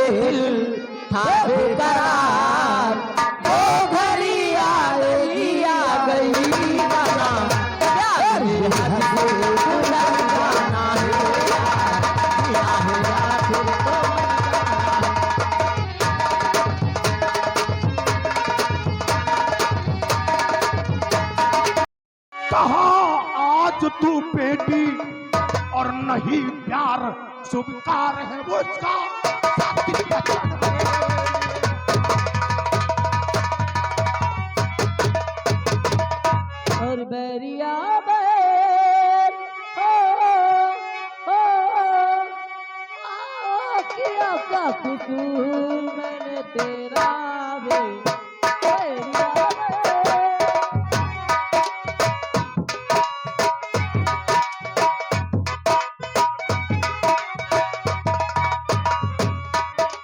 दिल था बेकरार, वो घड़ी आ गई जाना, प्यार हद से बुलंद जाना है यार, आखिर तो कहा आज तू बेटी और नहीं प्यार, स्वीकार है वो इसका साथी बचन। और बैरिया बैर हो किया का कसूर मैंने तेरा वे बैरिया बैर।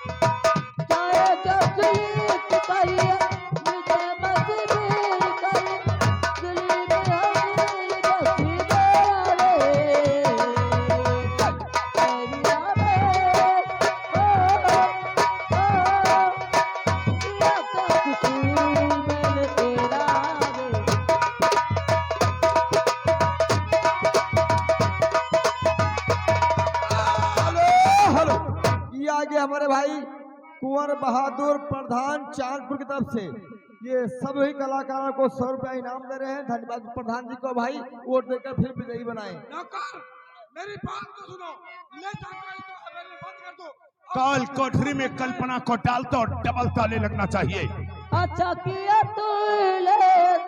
चाहे जब जीत करिए मुझे मजबूर कर, दिल में हसीन बसी गया रे बैरिया बैर। किया का कसूर मैंने तेरा वे। हेलो हेलो, ये आगे हमारे भाई कुंवर बहादुर प्रधान चांदपुर की तरफ से ये सभी कलाकारों को 100 रुपया इनाम दे रहे हैं। धन्यवाद प्रधान जी को, भाई वोट देकर फिर विजयी बनाएं। नौकर मेरी बात तो सुनो, ले जाकर इसको हवेली बंद कर दो। काल कोठरी में कल्पना को डाल दो, डबल ताले लगना चाहिए। अच्छा किया तूने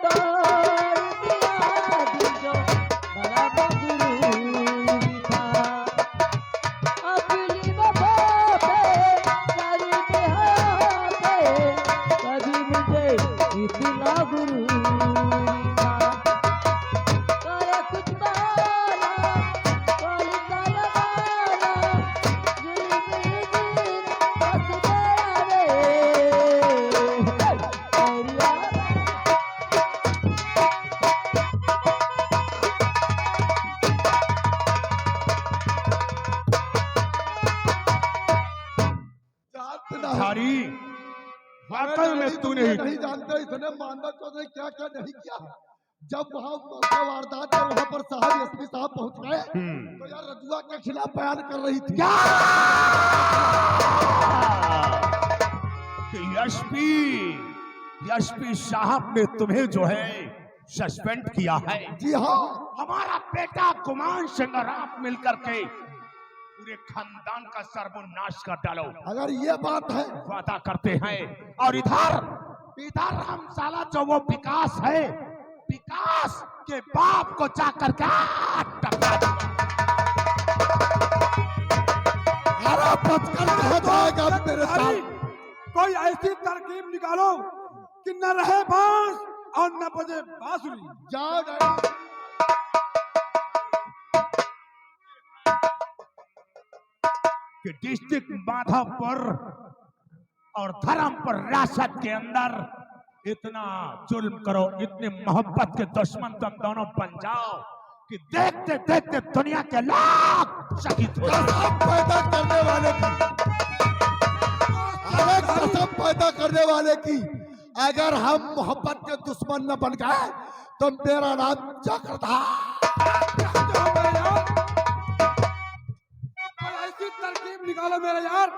तोड़ दिया दिल जो बड़ा मगरूर था, अपनी वफा पे करते हाथे कभी मुझे इतना गुरूर था। करे कुछ बहाना कोई कलवाना, दिल में दिल बस गया रे बैरिया। धारी वाकई में तूने नहीं जानते इसने मानदा चौधरी क्या क्या नहीं किया। जब वहाँ वारदात है वहाँ पर साहब एसपी साहब पहुँच गए तो यार रजुआ के खिलाफ बयान कर रही थी। एसपी साहब ने तुम्हें जो है सस्पेंड किया है। जी हाँ, हमारा बेटा गुमान सिंह और आप मिलकर के पूरे खानदान का सर्वनाश कर डालो, अगर ये बात है वादा करते हैं। और इधर इधर हम साला जो वो विकास है, विकास के बाप को जाकर के टपका दूंगा। अरे बचकर कहा जाएगा मेरे साथ। कोई ऐसी तरकीब निकालो कि न रहे बांस और न बजे बांसुरी। जाओ डैडी। कि डिस्ट्रिक्ट माधवपुर और धर्मपुर रियासत के अंदर इतना जुल्म करो, इतनी मोहब्बत के दुश्मन तुम दोनों बन जाओ कि देखते देखते दुनिया के लाख शहीद हो जाएं। कसम पैदा करने वाले की, अरे कसम पैदा करने वाले की, अगर हम मोहब्बत के दुश्मन न बन गए तो मेरा नाम चक्रधार। ऐसी तरकीब निकालो मेरे यार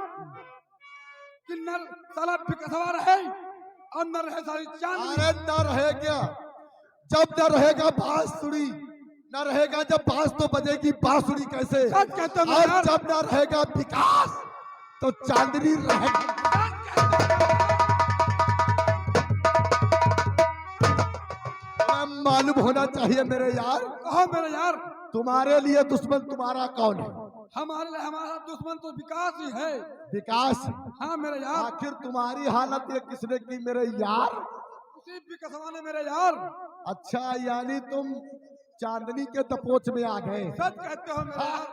कि न साला फिकसवा रहे और न रहे सारी चांद। अरे न रहेगा, जब न रहेगा बांसुरी, न रहेगा जब बांस तो बजेगी बांसुरी कैसे। सच कहते हो और यार। जब न रहेगा विकास तो चांदनी रहेगी। मालूम होना चाहिए मेरे यार, कहो मेरे यार, तुम्हारे लिए दुश्मन तुम्हारा कौन है? हमारे लिए हमारा दुश्मन तो विकास ही है। विकास। हाँ मेरे यार, आखिर तुम्हारी हालत ये किसने की मेरे यार? उसी विकसवा ने मेरे यार। अच्छा, यानी तुम चांदनी के दपोच में आ गए। सच कहते हो मेरे यार।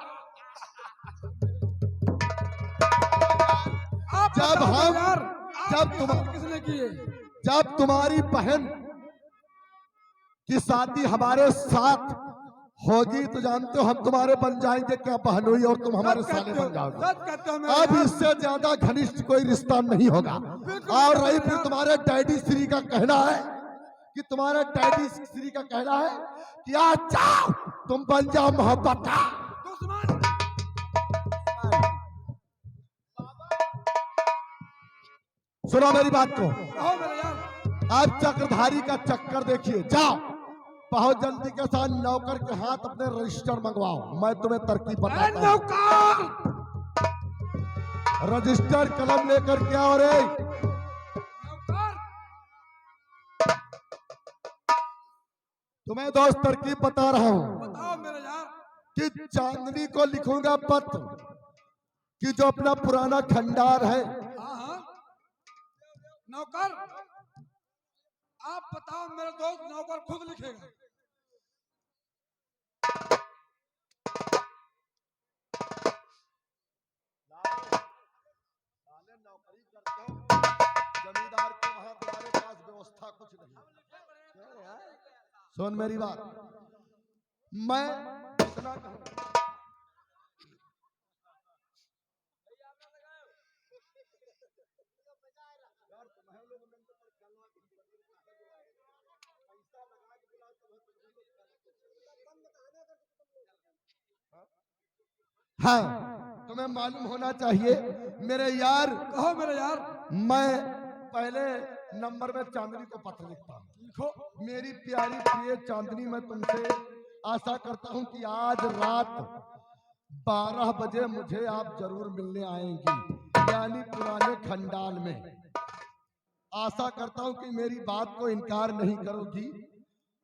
आप जब बताओ हम- यार, जब आपके तुम- साथ किसने किए? जब तुम्हारी बहन की शादी हमारे साथ होगी तो जानते हो हम तुम्हारे बन जाएंगे क्या बहनोई, और तुम हमारे साले बन जाओगे। सच कहते हो मेरे अब यार। इससे ज्यादा घनिष्ठ कोई रिश्ता नहीं होगा। और रही फिर तुम्हारे डैडी श्री का कहना है कि तुम्हारे डैडी श्री का कहना है कि आज जाओ तुम बन जाओ मोहब्बत का दुश्मन। सुनो मेरी बात को। कहो मेरे यार। अब चक्रधारी का चक्कर देखिए, जाओ बहुत जल्दी के साथ नौकर के हाथ अपने रजिस्टर मंगवाओ, मैं तुम्हें तरकीब ए बताता हूं। नौकर। रजिस्टर कलम लेकर के आओ रे। नौकर। तुम्हें दोस्त तरकीब बता रहा हूं बताओ मेरे यार। कि चांदनी को लिखूंगा पत्र कि जो अपना पुराना खंडार है, हाँ हाँ। नौकर, आप बताओ मेरे दोस्त। नौकर खुद लिखेगा। जमींदार के वहां तुम्हारे पास व्यवस्था कुछ नहीं। सुन मेरी बात, मैं इतना कहूं, हाँ तुम्हें मालूम होना चाहिए मेरे यार। कहो मेरे यार। मैं पहले नंबर में चांदनी को पत्र लिखता हूँ। लिखो। मेरी प्यारी प्रिय चांदनी, मैं तुमसे आशा करता हूँ कि आज रात 12 बजे मुझे आप जरूर मिलने आएंगी, यानी पुराने खंडाल में। आशा करता हूँ कि मेरी बात को इनकार नहीं करोगी।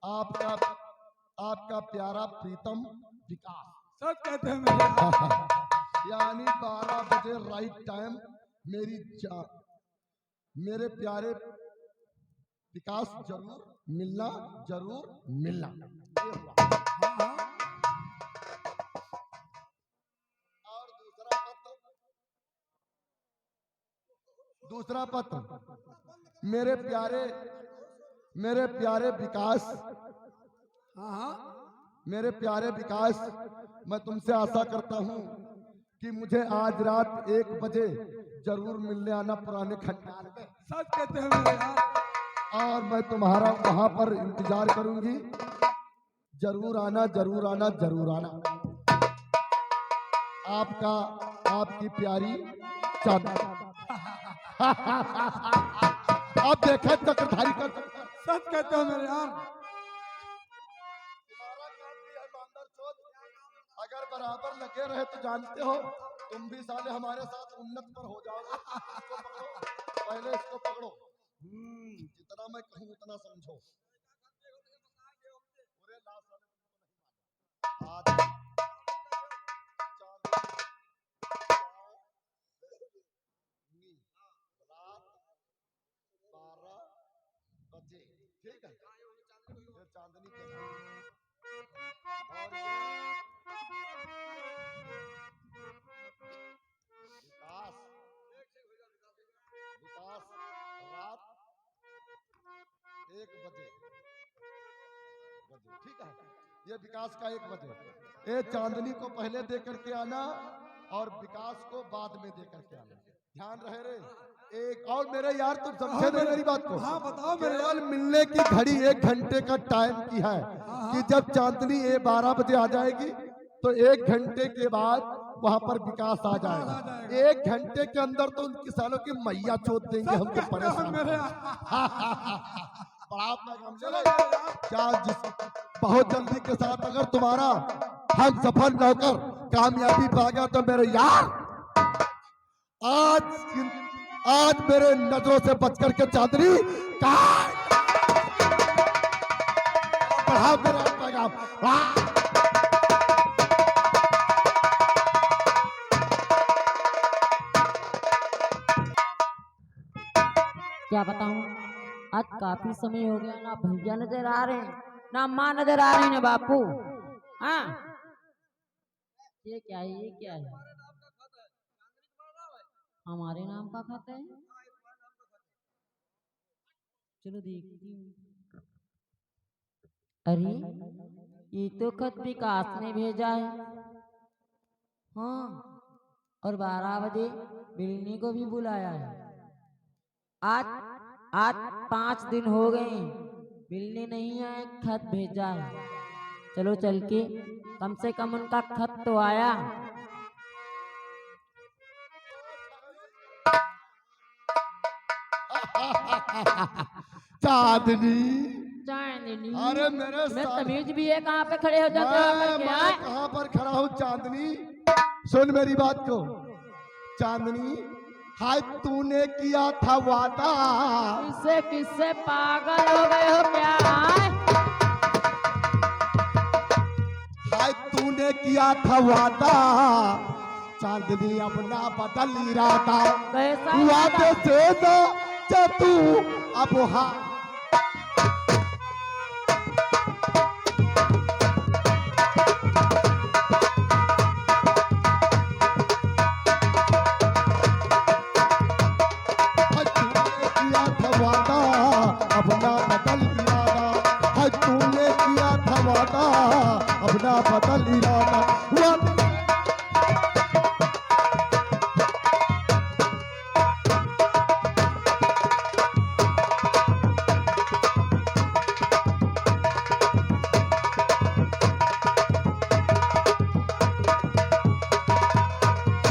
आपका प्यारा प्रीतम विकास। सच कहते हैं मेरे यार। यानी 12 बजे राइट टाइम मेरे प्यारे विकास जरूर मिलना, जरूर मिलना। ये हुआ। और दूसरा पत्र मेरे प्यारे विकास, हाँ हाँ। मेरे प्यारे विकास, मैं तुमसे आशा करता हूं कि मुझे आज रात 1 बजे जरूर मिलने आना पुराने खंडार में। सच कहते हैं मेरे यार। और मैं तुम्हारा वहां पर इंतजार करूंगी। जरूर आना, जरूर आना, जरूर आना। आपकी प्यारी चांदनी। आप देखा चक्रधारी का चक्कर। सच कहते हो मेरे यार। तुम्हारा काम भी है मांदर चोद। अगर बराबर लगे रहे तो जानते हो तुम भी साले हमारे साथ उन्नत पर हो जाओगे। इसको पकड़ो, पहले इसको पकड़ो। जितना मैं कहूँ उतना समझो। पूरे लाश वाले आज रात 12 बजे, ठीक है? ये चांदनी के और ये विकास रात 1 बजे, ठीक है? ये विकास का 1 बजे। ये चांदनी को पहले दे करके आना और विकास को बाद में दे करके आना। ध्यान रहे रे। एक और मेरे यार, तुम समझे नहीं मेरी बात को? हाँ बताओ मेरे यार। केवल मिलने की घड़ी 1 घंटे का टाइम की है कि जब चांदनी 12 बजे आ जाएगी तो 1 घंटे के बाद वहां पर विकास आ जाएगा। 1 घंटे के अंदर तो उनकी सालों की मैया चोद देंगे हमको परेशान। मेरे बड़ा पैगाम चलो क्या जिस बहुत जल्दी के साथ अगर तुम्हारा हम सफल नौकर कामयाबी पा गया तो मेरे यार आज मेरे नजरों से बच करके चांदनी बढ़ा मेरा पैगाम। क्या बताऊं, आज काफी समय हो गया, ना भैया नजर आ रहे हैं ना माँ नजर आ रही है बापू। हाँ ये क्या है, ये क्या है? हमारे नाम का खाता है? चलो देखती हूँ। अरे ये तो खत विकास ने भेजा है। हाँ, और 12 बजे बिल्ली को भी बुलाया है। आज आज 5 दिन हो गए, बिल्ली नहीं आए, खत भेजा है। चलो चल के कम से कम उनका खत तो आया। चांदनी, चांदनी, अरे मेरे मैं साथ तमीज भी है, कहाँ पे खड़े हो जाते हो आकर के? आए? मैं कहाँ पर खड़ा हूँ चांदनी? सुन मेरी बात को चांदनी, हाय तूने किया था वादा, किससे किससे पागल हो गए हो क्या? आए? हाय तूने किया था वादा, चांदनी अपना बदल इरादा, कैसा वादे वादा? से ना जा तू अब हाँ। अपना बदल इरादा, आज तूने किया था वादा, अपना बदल इरादा।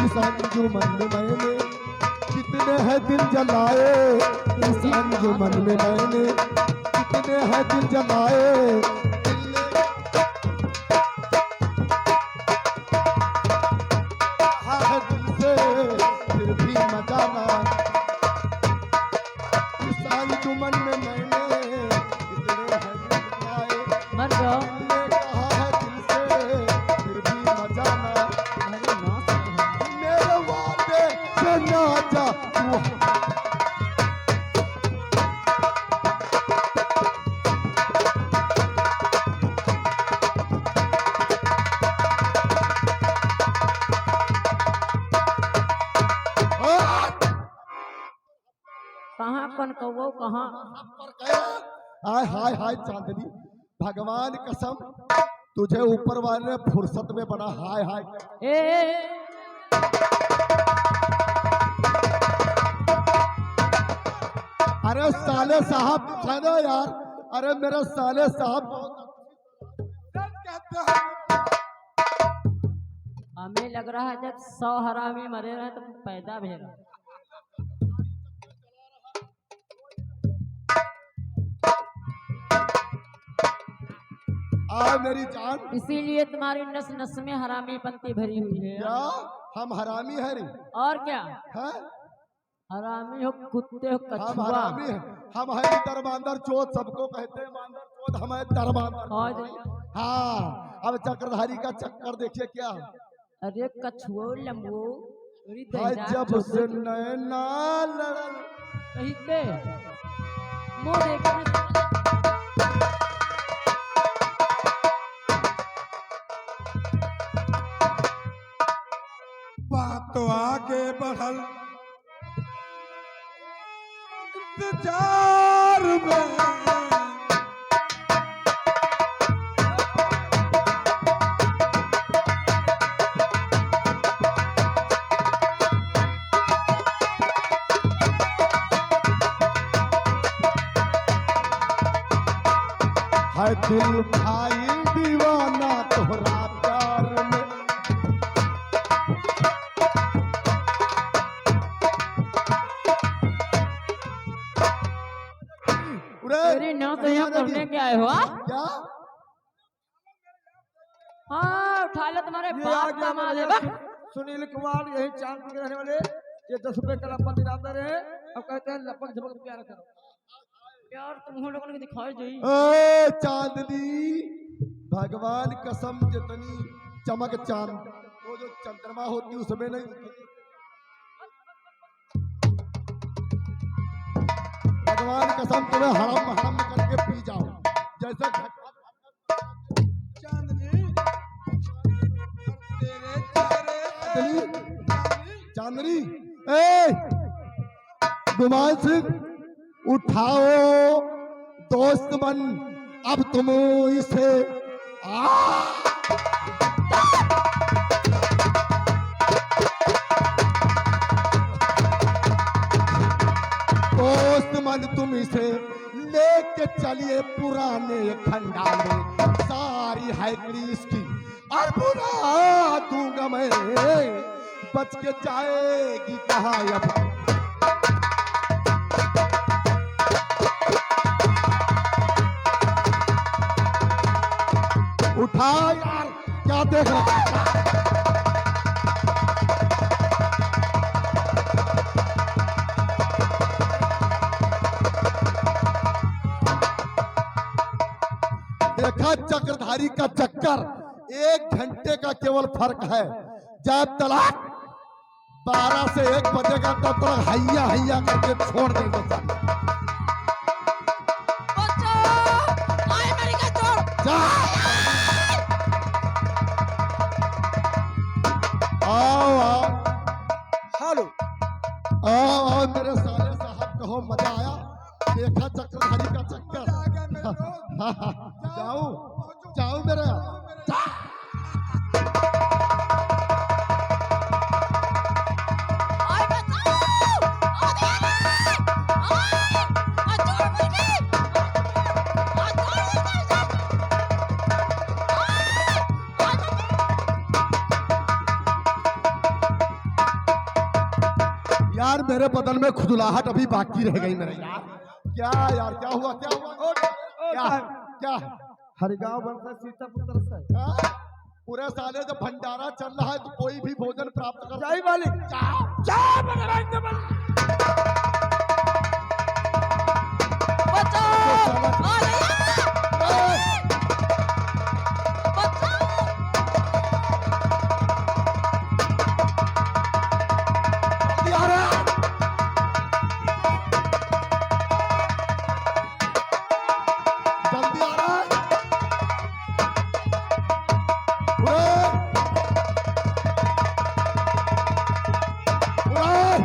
इस अंजुमन में मैंने कितने हैं दिल जलाए, इस अंजुमन में मैंने कितने हैं दिल जलाए। हाँ दिल से फिर भी मजा ना, इस अंजुमन में मैंने कितने हैं दिल जलाए। मर जाओ। दिल ने कहा है दिल से फिर भी मजा ना, अरे ना सुनो। मेरे वादे से ना जा तू। कहाँ कन कहो कहाँ? हाय हाय हाय चांदनी, भगवान कसम तुझे ऊपर वाले ने फुर्सत में बना। हाय हाय ए अरे साले साहब सुनो यार, अरे मेरे साले साहब कहते हैं हमें लग रहा है जब 100 हरामी मरे रहे तो पैदा भी रहा। आ मेरी जान, इसीलिए तुम्हारी नस नस में हरामीपंती भरी हुई है। क्या हम हरामी है रे? और क्या? हैं? हरामी हो, कुत्ते हो, हम कछुआ। हरामी है, हम है दरबांदर चोत, सबको कहते हैं मांदर चोत, हम है दरबांदर। और हाँ अब चक्रधारी का चक्कर देखिए क्या। अरे कछुओ लंबो तेरी हाय दहिना जब चोद से नैना लड़ल, कहीं पे मुंह देखने बात तो आगे बढ़ल इंतजार में, है दिल भाई दीवाना तोहरा प्यार में। तेरी ना तो यहाँ करने के आए हो? हाँ? क्या हाँ उठा लो, तुम्हारे ये आ बाप गया का माल मेरे है बा। सुनील कुमार, यही चांदपुर के रहने वाले, ये 10 रुपए का लपक इनामदार है। अब कहते हैं लपक झपक प्यार करो। प्यार तुम लोगों ने दिखाई दी। ओ चांदनी, भगवान कसम जितनी चमक चांद, वो जो चंद्रमा होती है उसमें नहीं दिखती। भगवान कसम तुम्हें हरम हरम करके पी जाओ जैसे चांदनी तेरे चेहरे चांदनी। ए गुमान सिंह उठाओ दोस्त मन, अब तुम इसे दोस्त मन तुम इसे लेके चलिए पुराने खंडाल में, सारी है इसकी और बुला दूंगा मैं, बच के जाएगी कहाँ अब। उठा यार, क्या देख रहा है? देखा चक्रधारी का चक्कर, 1 घंटे का केवल फर्क है। जब तलाक 12 से 1 बजेगा तब तक हैया हैया करके छोड़ देंगे। जा। आओ आओ हेलो आओ आओ मेरे साले साहब, कहो मजा आया? देखा चक्रधारी का चक्कर। जाओ जाओ मेरे यार, मेरे बदन में खुजलाहट अभी बाकी रह गई मेरे यार। क्या यार, क्या हुआ क्या हुआ? क्या क्या? हरिगांव बनता सीतापुर से हाँ? पूरे साले जब भंडारा चल रहा है तो कोई भी भोजन प्राप्त कर। जय मालिक। जल्दी आ रहा है।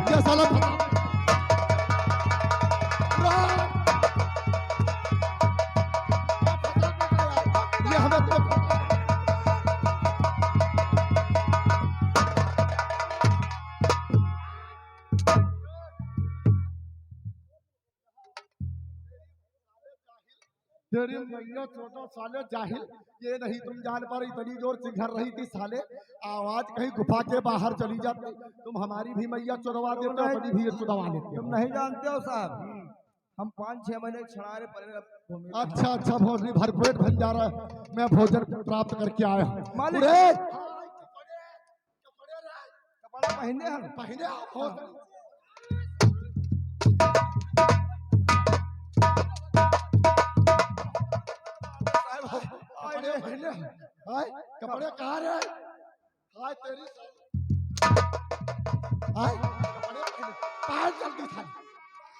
ये साला ये हमें तो तेरी मैया 14 साले जाहिल, ये नहीं तुम जान पा रही, इतनी जोर से घर रही थी साले, आवाज कहीं गुफा के बाहर चली जाती। तुम हमारी भी मैया चुदवा देते हो, अपनी भी चुदवा लेते तुम हो। नहीं जानते हो साहब, हम 5-6 महीने छड़ारे पड़े। अच्छा अच्छा, भोजन भरपेट भंडारा मैं भोजन प्राप्त करके आया हूँ। मालिक। अरे, कपड़ा पहने हम। पहने आओ भोजन। कपड़े पहने हाय, कपड़े कहाँ रहे? हाय तेरी हाय, कपड़े पहने बाहर जल्दी था।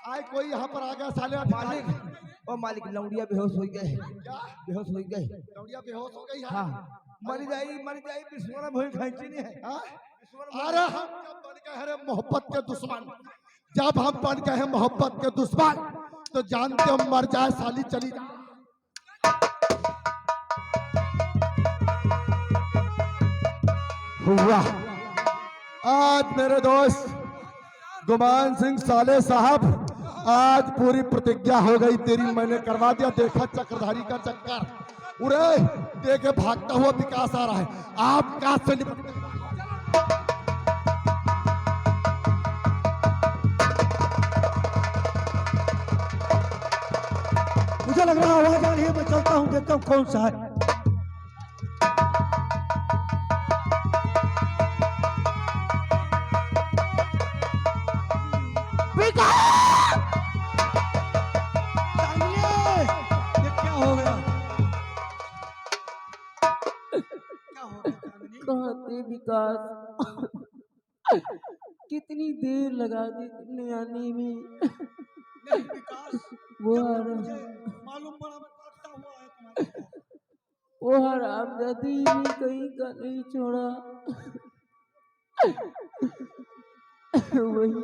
आए कोई यहाँ पर आ गया साले अधिकारी। मालिक, ओ मालिक, लौंडिया बेहोश हो गए। क्या? बेहोश हो गए। लौंडिया बेहोश हो गई है? हाँ, मर जाई विश्वना भोई खैंची नहीं है। हाँ? अरे हम जब बन गए हैं मोहब्बत के दुश्मन, जब हम बन गए हैं मोहब्बत के दुश्मन, तो जानते हो मर जाए साली चली जा। हुआ आज मेरे दोस्त गुमान सिंह साले साहब, आज पूरी प्रतिज्ञा हो गई तेरी, मैंने करवा दिया। देखा चक्रधारी का चक्कर, उरे देखे भागता हुआ विकास आ रहा है। आप का से मुझे लग रहा है आवाज आ रही है, मैं चलता हूँ, देखता हूँ कौन सा है। ये क्या हो गया? क्या हो गया चांदनी? कहाँ थे विकास? कितनी देर लगा दी तुमने आने में। नहीं विकास, वो मुझे मालूम पड़ा भागता हुआ है तुम्हारे पास। वो हरामजादी ने कहीं का नहीं छोड़ा। वही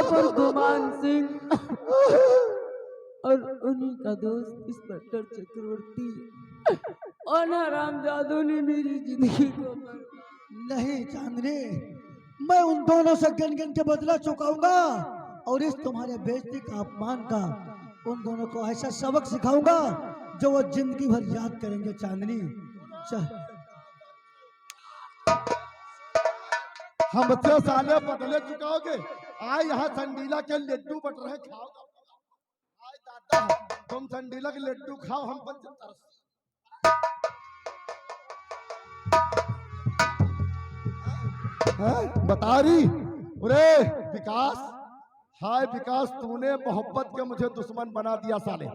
पर गुमान सिंह और उन्हीं का दोस्त इंस्पेक्टर चक्रवर्ती और ना राम जादू ने मेरी जिंदगी को नहीं चांदनी, मैं उन दोनों से गिन गिन के बदला चुकाऊंगा और इस तुम्हारे बेइज्जती का, अपमान का उन दोनों को ऐसा सबक सिखाऊंगा जो वो जिंदगी भर याद करेंगे। चांदनी हमसे साले बदले चुकाओगे? आए यहाँ संडीला के लड्डू बट रहे, खाओ। आए दादा, तुम संडीला के लड्डू खाओ, हम बता रही। अरे विकास, हाय विकास, तूने मोहब्बत के मुझे दुश्मन बना दिया साले।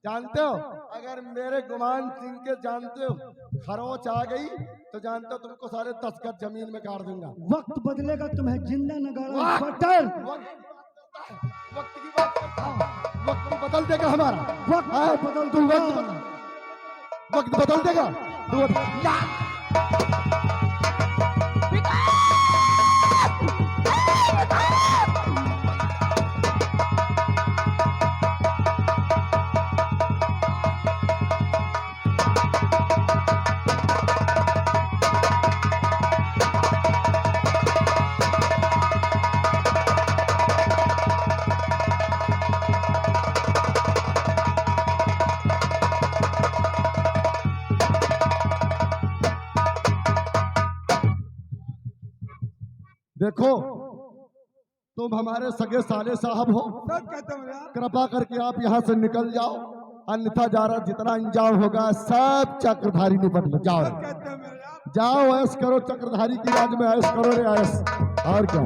जानते हो, अगर मेरे गुमान सिंह के जानते हो खरोच आ गई तो जानते हो तुमको सारे 10 गज जमीन में गाड़ दूंगा। वक्त बदलेगा, तुम्हें जिंदा न गाड़ा बटल। वक्त की बात करता हूं, वक्त बदल देगा हमारा। वक्त बदल तू दूंगा। वक्त बदल देगा तू। देखो, तुम हमारे सगे साले साहब हो, सब कहते हैं यार। कृपा करके आप यहाँ से निकल जाओ, अन्यथा जा रहा जितना इंजाम होगा सब चक्रधारी निपट लो। जाओ सब कहते हैं मेरे यार। जाओ, ऐश करो, चक्रधारी की राज में ऐश करो रे ऐश। और क्या?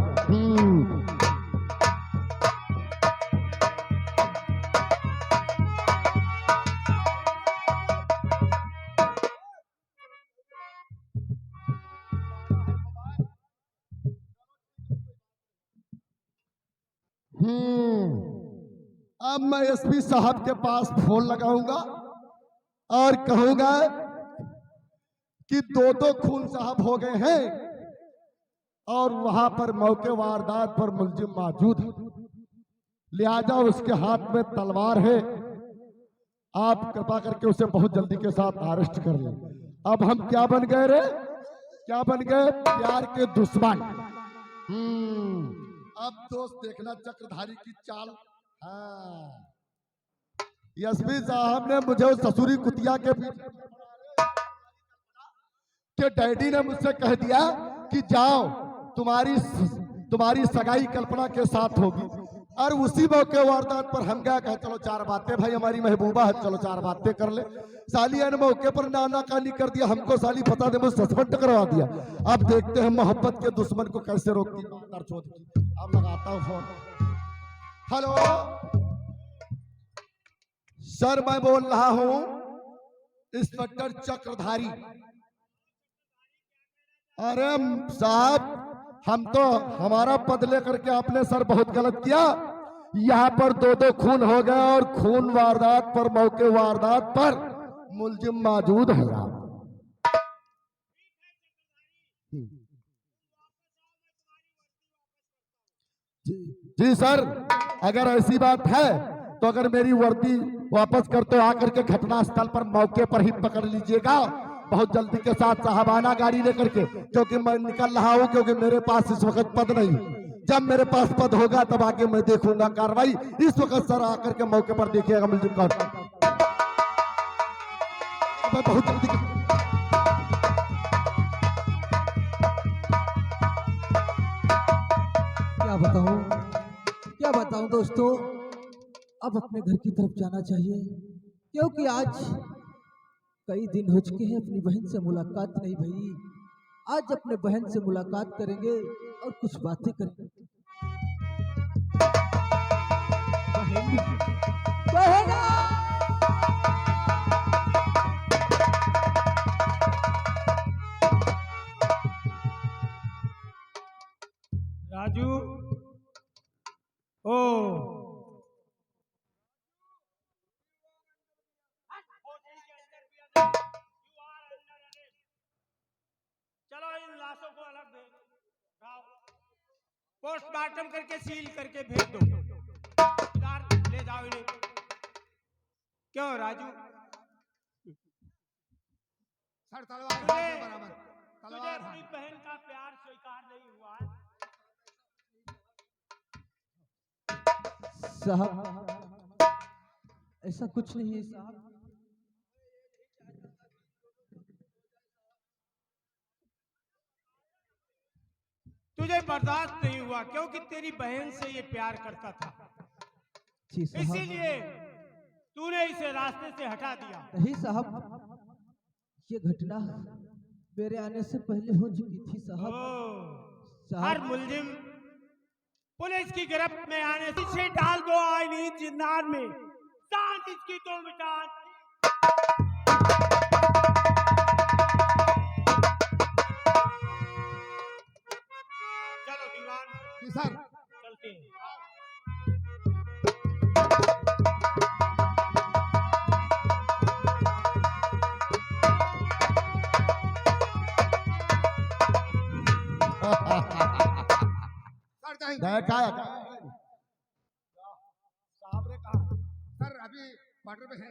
अब मैं एसपी साहब के पास फोन लगाऊंगा और कहूंगा कि दो खून साहब हो गए हैं और वहां पर मौके वारदात पर मुलजिम मौजूद है, लिहाजा उसके हाथ में तलवार है। आप कृपा करके उसे बहुत जल्दी के साथ अरेस्ट कर लें। अब हम क्या बन गए रे? क्या बन गए? प्यार के दुश्मन। अब दोस्त देखना चक्रधारी की चाल। हाँ, एसपी साहब ने मुझे उस ससुरी कुतिया के डैडी ने मुझसे कह दिया कि जाओ, तुम्हारी सगाई कल्पना के साथ होगी। और उसी मौके वारदात पर हम क्या कहे, चलो 4 बातें, भाई हमारी महबूबा है, चलो 4 बातें कर ले। सालिया ने मौके पर नाना कानी कर दिया, हमको साली पता दे मुझे सस्पेंड करवा दिया। अब देखते हैं मोहब्बत के दुश्मन को कैसे रोकती। अब लगाता हूँ फोन। हेलो सर, मैं बोल रहा हूं इंस्पेक्टर चक्रधारी। अरे साहब, हम तो हमारा पद लेकर के आपने सर बहुत गलत किया। यहाँ पर 2 खून हो गए और खून वारदात पर, मौके वारदात पर मुलजिम मौजूद है। जी सर, अगर ऐसी बात है तो अगर मेरी वर्दी वापस करते हो आकर के घटना स्थल पर मौके पर ही पकड़ लीजिएगा बहुत जल्दी के साथ, साहबाना गाड़ी लेकर के, क्योंकि मैं निकल रहा हूं, क्योंकि मेरे पास इस वक्त पद नहीं। जब मेरे पास पद होगा तब आके मैं देखूंगा कार्रवाई। इस वक्त सर आकर के मौके पर देखिएगा मुलजिम का। मैं बहुत जल्दी क्या बताऊं दोस्तों, अब अपने घर की तरफ जाना चाहिए, क्योंकि आज कई दिन हो चुके हैं अपनी बहन से मुलाकात नहीं भई। आज अपने बहन से मुलाकात करेंगे और कुछ बातें करेंगे। राजू, ओ चलो इन लाशों को अलग पोस्टमार्टम करके सील करके भेज दो। ले जाओ इन्हें। क्यों राजू? सर तलवार हाथ तुझे में बराबर तुझे तलवार अपनी हाथ बहन का प्यार स्वीकार नहीं हुआ है? साहब ऐसा कुछ नहीं है साहब। तुझे बर्दाश्त नहीं हुआ क्योंकि तेरी बहन से ये प्यार करता था, जी साहब। इसीलिए तूने इसे रास्ते से हटा दिया। नहीं साहब, ये घटना मेरे आने से पहले हो चुकी थी साहब। हर मुलजिम पुलिस की गिरफ्त में आने से पीछे डाल दो आईनी जिन्नार में, सांस इसकी तो मिटा। चलो दीवान, जी सर। चलते हैं। सर कहीं देखा है साहब ने कहा सर अभी बॉर्डर पे है।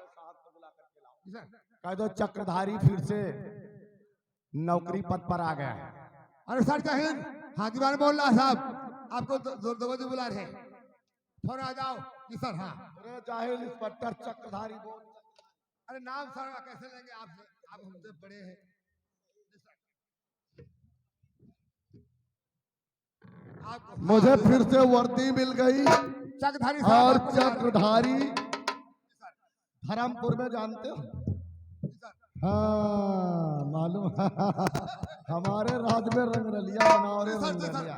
साहब को बुला करके लाओ। जी सर। कह दो चक्रधारी फिर से नौकरी पद पर आ गया है। अरे सर जय हिंद, हाँ दीवान बोल रहा साहब, आपको दो बुला रहे हैं, फौरन आ जाओ। जी सर। हाँ अरे जाहिल इंस्पेक्टर चक्रधारी बोल। अरे नाम सर कैसे लेंगे आपसे, आप हमसे बड़े हैं। मुझे फिर से वर्दी मिल गई चक्रधारी और साहब चक्रधारी धर्मपुर में जानते हो? हाँ मालूम हमारे राज में रंग रलिया बनाओ रे रंग रलिया।